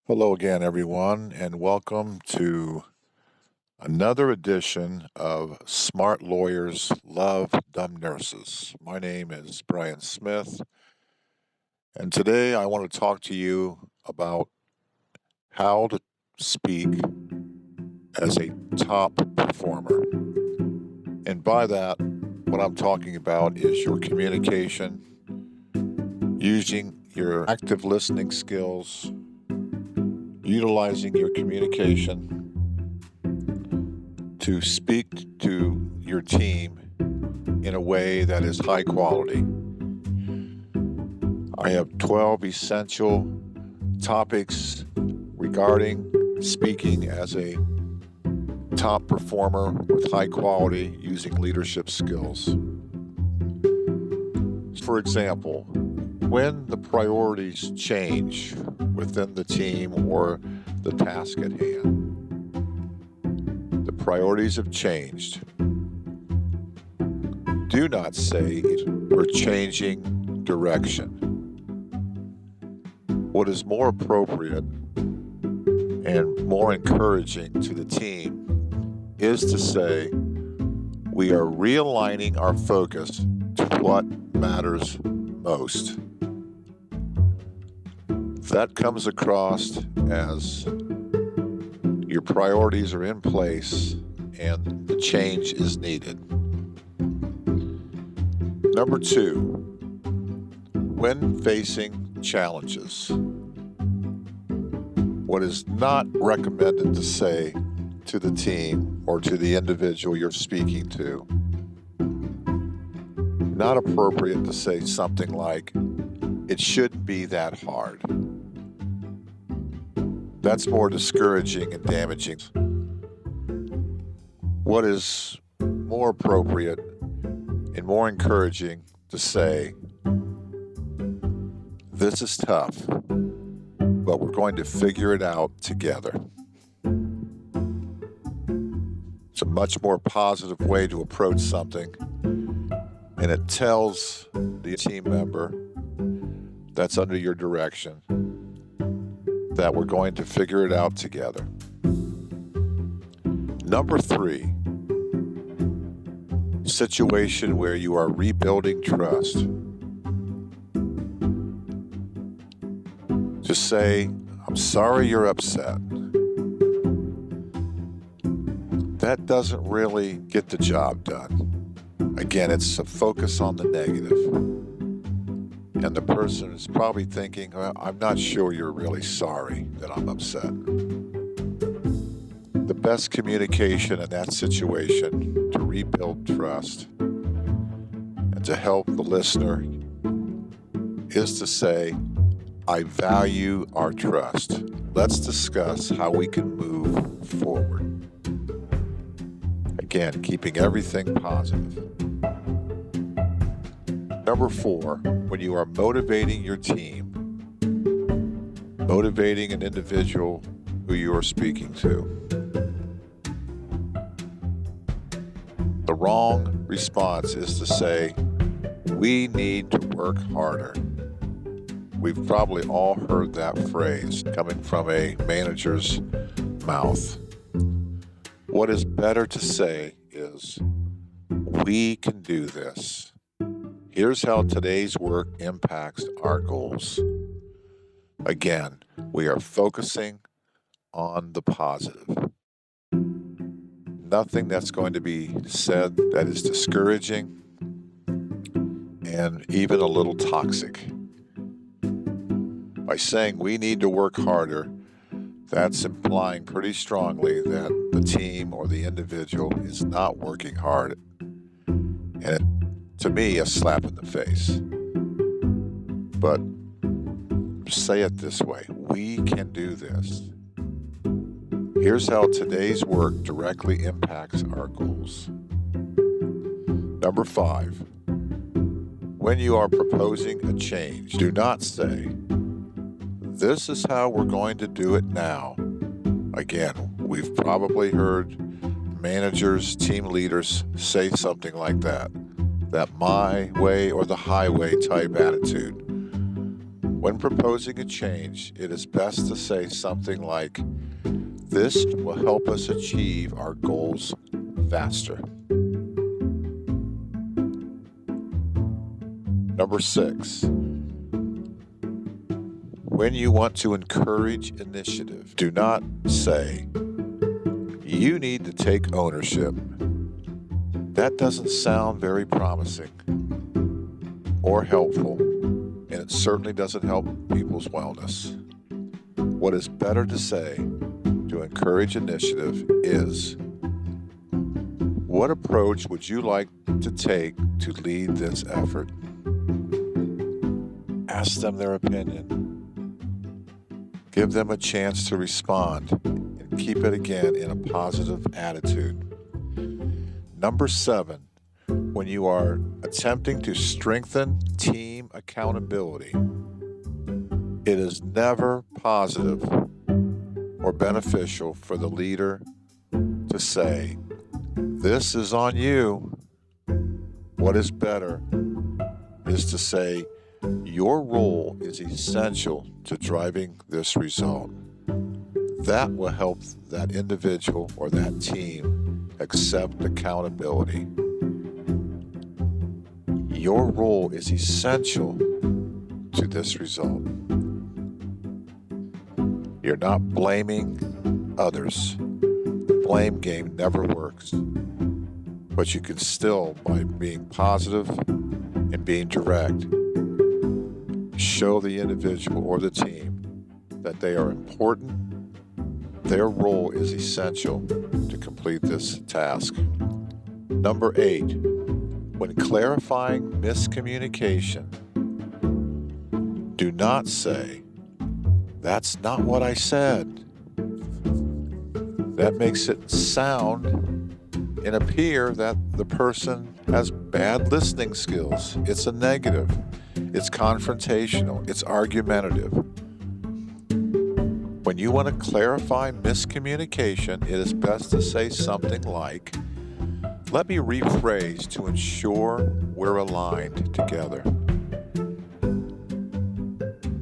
Hello again, everyone, and welcome to another edition of Smart Lawyers Love Dumb Nurses. My name is Brian Smith, and today I want to talk to you about how to speak as a top performer. And by that, what I'm talking about is your communication, using your active listening skills, utilizing your communication to speak to your team in a way that is high quality. I have 12 essential topics regarding speaking as a top performer with high quality using leadership skills. For example, when the priorities change within the team or the task at hand, the priorities have changed. Do not say we're changing direction. What is more appropriate and more encouraging to the team is to say we are realigning our focus to what matters most. That comes across as your priorities are in place and the change is needed. Number 2, when facing challenges, what is not recommended to say to the team or to the individual you're speaking to, not appropriate to say something like, "It shouldn't be that hard." That's more discouraging and damaging. What is more appropriate and more encouraging to say, "This is tough, but we're going to figure it out together." It's a much more positive way to approach something, and it tells the team member that's under your direction that we're going to figure it out together. Number 3, situation where you are rebuilding trust. Just say, "I'm sorry you're upset." That doesn't really get the job done. Again, it's a focus on the negative. And the person is probably thinking, "Well, I'm not sure you're really sorry that I'm upset." The best communication in that situation to rebuild trust and to help the listener is to say, "I value our trust. Let's discuss how we can move forward." Again, keeping everything positive. Number 4, when you are motivating your team, motivating an individual who you are speaking to, the wrong response is to say, "We need to work harder." We've probably all heard that phrase coming from a manager's mouth. What is better to say is, "We can do this. Here's how today's work impacts our goals." Again, we are focusing on the positive. Nothing that's going to be said that is discouraging and even a little toxic. By saying we need to work harder, that's implying pretty strongly that the team or the individual is not working hard. And to me, a slap in the face. But say it this way: we can do this. Here's how today's work directly impacts our goals. Number 5, when you are proposing a change, do not say, "This is how we're going to do it now." Again, we've probably heard managers, team leaders say something like that my way or the highway type attitude. When proposing a change, it is best to say something like, "This will help us achieve our goals faster." Number 6, when you want to encourage initiative, do not say, "You need to take ownership." That doesn't sound very promising or helpful, and it certainly doesn't help people's wellness. What is better to say to encourage initiative is, "What approach would you like to take to lead this effort?" Ask them their opinion. Give them a chance to respond, and keep it again in a positive attitude. Number 7, when you are attempting to strengthen team accountability, it is never positive or beneficial for the leader to say, "This is on you." What is better is to say, "Your role is essential to driving this result." That will help that individual or that team accept accountability. Your role is essential to this result. You're not blaming others. The blame game never works. But you can still, by being positive and being direct, show the individual or the team that they are important. Their role is essential to complete this task. Number 8, when clarifying miscommunication, do not say, "That's not what I said." That makes it sound and appear that the person has bad listening skills. It's a negative. It's confrontational. It's argumentative. When you want to clarify miscommunication, it is best to say something like, "Let me rephrase to ensure we're aligned together."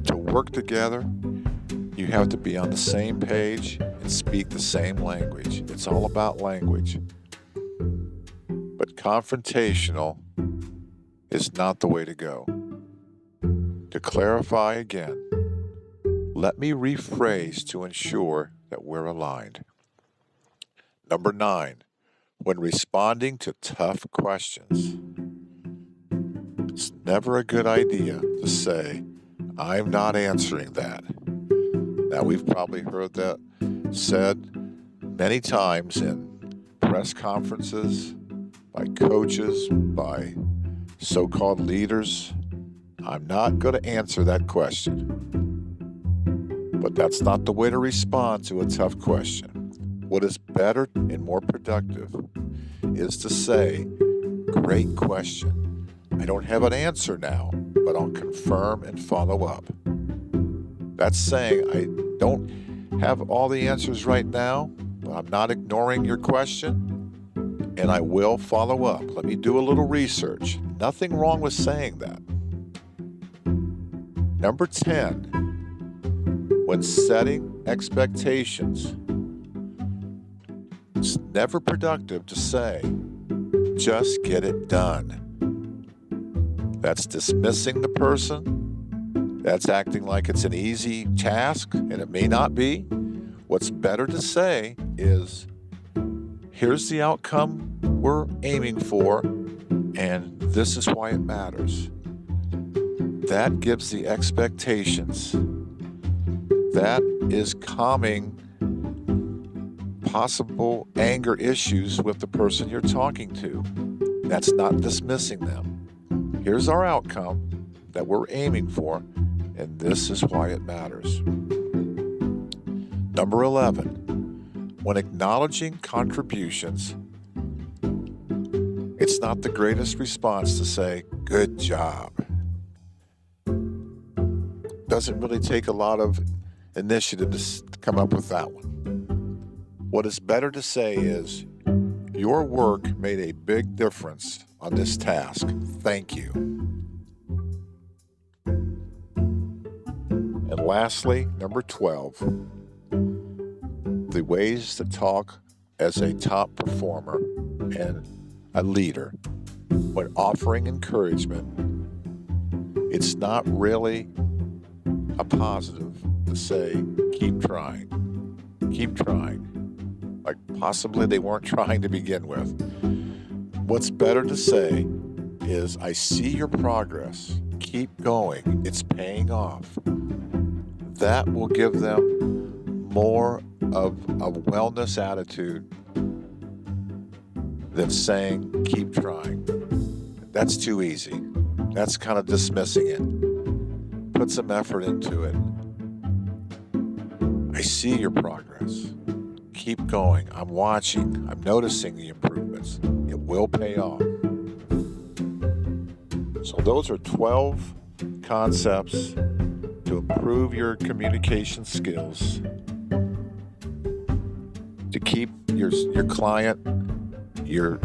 To work together, you have to be on the same page and speak the same language. It's all about language. But confrontational is not the way to go. To clarify again, let me rephrase to ensure that we're aligned. Number 9, when responding to tough questions, it's never a good idea to say, "I'm not answering that." Now, we've probably heard that said many times in press conferences, by coaches, by so-called leaders. "I'm not going to answer that question." But that's not the way to respond to a tough question. What is better and more productive is to say, "Great question. I don't have an answer now, but I'll confirm and follow up." That's saying, "I don't have all the answers right now, but I'm not ignoring your question, and I will follow up. Let me do a little research." Nothing wrong with saying that. Number 10, when setting expectations, it's never productive to say, "Just get it done." That's dismissing the person. That's acting like it's an easy task, and it may not be. What's better to say is, "Here's the outcome we're aiming for, and this is why it matters." That gives the expectations. That is calming possible anger issues with the person you're talking to. That's not dismissing them. Here's our outcome that we're aiming for, and this is why it matters. Number 11, when acknowledging contributions, it's not the greatest response to say, "Good job." Doesn't really take a lot of initiative to come up with that one. What is better to say is, "Your work made a big difference on this task. Thank you." And lastly, number 12, the ways to talk as a top performer and a leader. When offering encouragement, it's not really a positive to say, keep trying, like possibly they weren't trying to begin with. What's better to say is, I see your progress, keep going, it's paying off. That will give them more of a wellness attitude than saying, keep trying. That's too easy. That's kind of dismissing it. Put some effort into it. I see your progress. Keep going. I'm watching. I'm noticing the improvements. It will pay off. So those are 12 concepts to improve your communication skills, to keep your client, your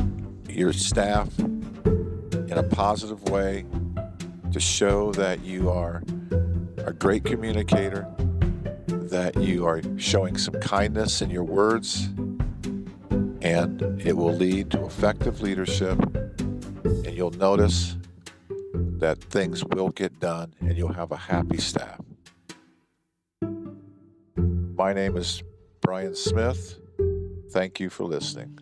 staff in a positive way, to show that you are a great communicator, that you are showing some kindness in your words, and it will lead to effective leadership, and you'll notice that things will get done and you'll have a happy staff. My name is Brian Smith. Thank you for listening.